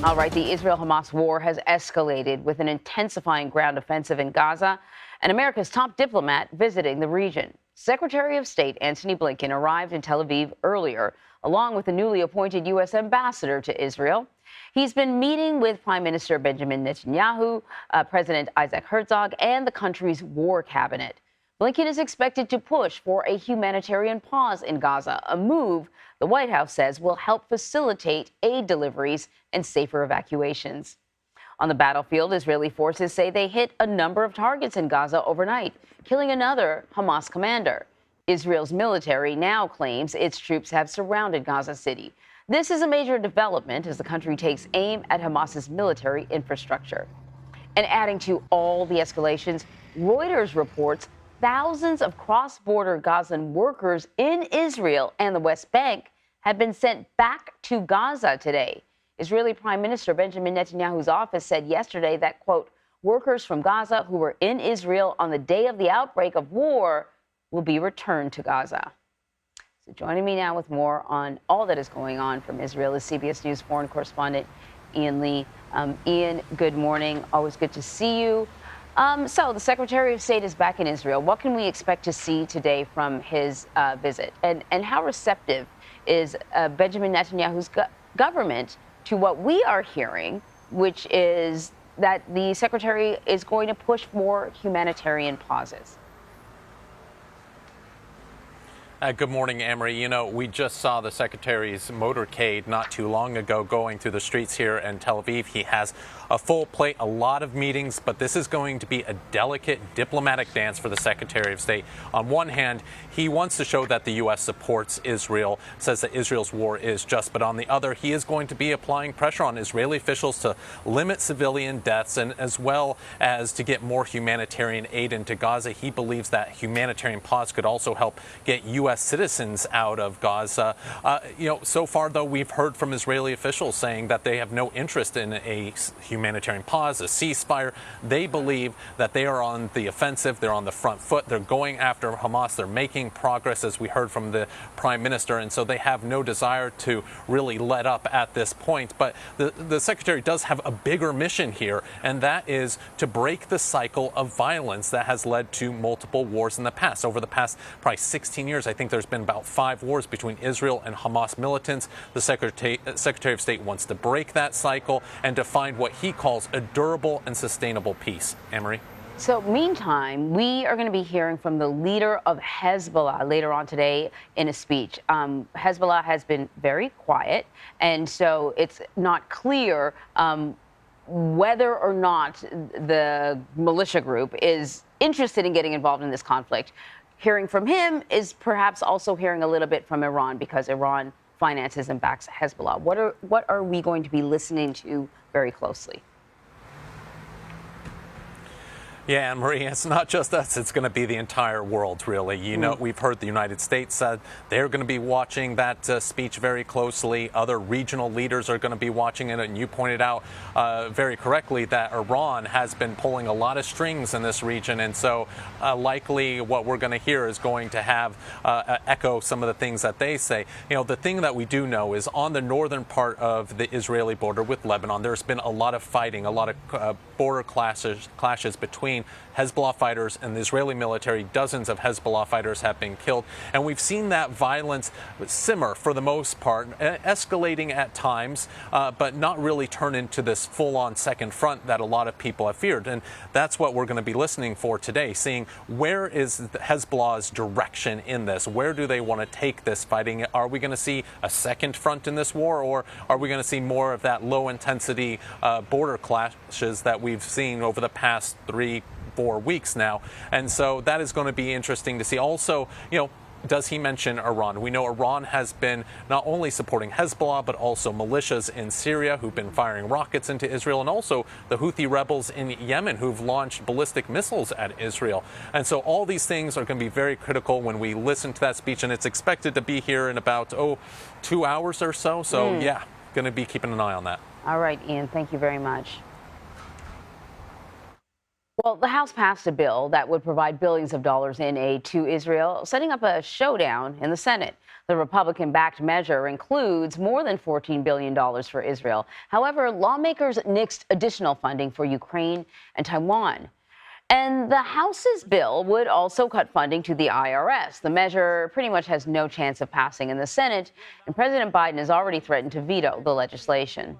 All right, the Israel-Hamas war has escalated with an intensifying ground offensive in Gaza and America's top diplomat visiting the region. Secretary of State Antony Blinken arrived in Tel Aviv earlier, along with the newly appointed U.S. ambassador to Israel. He's been meeting with Prime Minister Benjamin Netanyahu, President Isaac Herzog, and the country's war cabinet. Blinken is expected to push for a humanitarian pause in Gaza, a move the White House says will help facilitate aid deliveries and safer evacuations. On the battlefield, Israeli forces say they hit a number of targets in Gaza overnight, killing another Hamas commander. Israel's military now claims its troops have surrounded Gaza City. This is a major development as the country takes aim at Hamas's military infrastructure. And adding to all the escalations, Reuters reports thousands of cross-border Gazan workers in Israel and the West Bank have been sent back to Gaza today. Israeli Prime Minister Benjamin Netanyahu's office said yesterday that, quote, workers from Gaza who were in Israel on the day of the outbreak of war will be returned to Gaza. So joining me now with more on all that is going on from Israel is CBS News foreign correspondent Ian Lee. Ian, good morning. Always good to see you. So the Secretary of State is back in Israel. What can we expect to see today from his visit? And how receptive is Benjamin Netanyahu's government to what we are hearing, which is that the Secretary is going to push for humanitarian pauses? Good morning, Amory. You know, we just saw the Secretary's motorcade not too long ago going through the streets here in Tel Aviv. He has a full plate, a lot of meetings, but this is going to be a delicate diplomatic dance for the Secretary of State. On one hand, he wants to show that the U.S. supports Israel, says that Israel's war is just, but on the other, he is going to be applying pressure on Israeli officials to limit civilian deaths and as well as to get more humanitarian aid into Gaza. He believes that humanitarian pause could also help get U.S. citizens out of Gaza. So far, though, we've heard from Israeli officials saying that they have no interest in a humanitarian pause, a ceasefire. They believe that they are on the offensive. They're on the front foot. They're going after Hamas. They're making progress, as we heard from the Prime Minister, and so they have no desire to really let up at this point. But the Secretary does have a bigger mission here, and that is to break the cycle of violence that has led to multiple wars in the past. Over the past probably 16 years, I think there's been about 5 wars between Israel and Hamas militants. The Secretary of State wants to break that cycle and to find what he calls a durable and sustainable peace. Anne-Marie? So meantime, we are going to be hearing from the leader of Hezbollah later on today in a speech. Hezbollah has been very quiet, and so it's not clear whether or not the militia group is interested in getting involved in this conflict. Hearing from him is perhaps also hearing a little bit from Iran, because Iran finances and backs Hezbollah. What are we going to be listening to very closely? Yeah, Anne-Marie, it's not just us. It's going to be the entire world, really. You know, we've heard the United States said they're going to be watching that speech very closely. Other regional leaders are going to be watching it. And you pointed out very correctly that Iran has been pulling a lot of strings in this region. And so likely what we're going to hear is going to have echo some of the things that they say. You know, the thing that we do know is on the northern part of the Israeli border with Lebanon, there's been a lot of fighting, a lot of border clashes between Hezbollah fighters and the Israeli military. Dozens of Hezbollah fighters have been killed. And we've seen that violence simmer for the most part, escalating at times, but not really turn into this full-on second front that a lot of people have feared. And that's what we're going to be listening for today, seeing where is Hezbollah's direction in this? Where do they want to take this fighting? Are we going to see a second front in this war, or are we going to see more of that low-intensity border clashes that we've seen over the past 3-4 weeks now? And so that is going to be interesting to see. Also, you know, does he mention Iran? We know Iran has been not only supporting Hezbollah, but also militias in Syria who've been firing rockets into Israel, and also the Houthi rebels in Yemen who've launched ballistic missiles at Israel. And so all these things are going to be very critical when we listen to that speech, and it's expected to be here in about 2 hours or so. So yeah, going to be keeping an eye on that. All right, Ian, thank you very much. Well, the House passed a bill that would provide billions of dollars in aid to Israel, setting up a showdown in the Senate. The Republican-backed measure includes more than $14 billion for Israel. However, lawmakers nixed additional funding for Ukraine and Taiwan. And the House's bill would also cut funding to the IRS. The measure pretty much has no chance of passing in the Senate, and President Biden has already threatened to veto the legislation.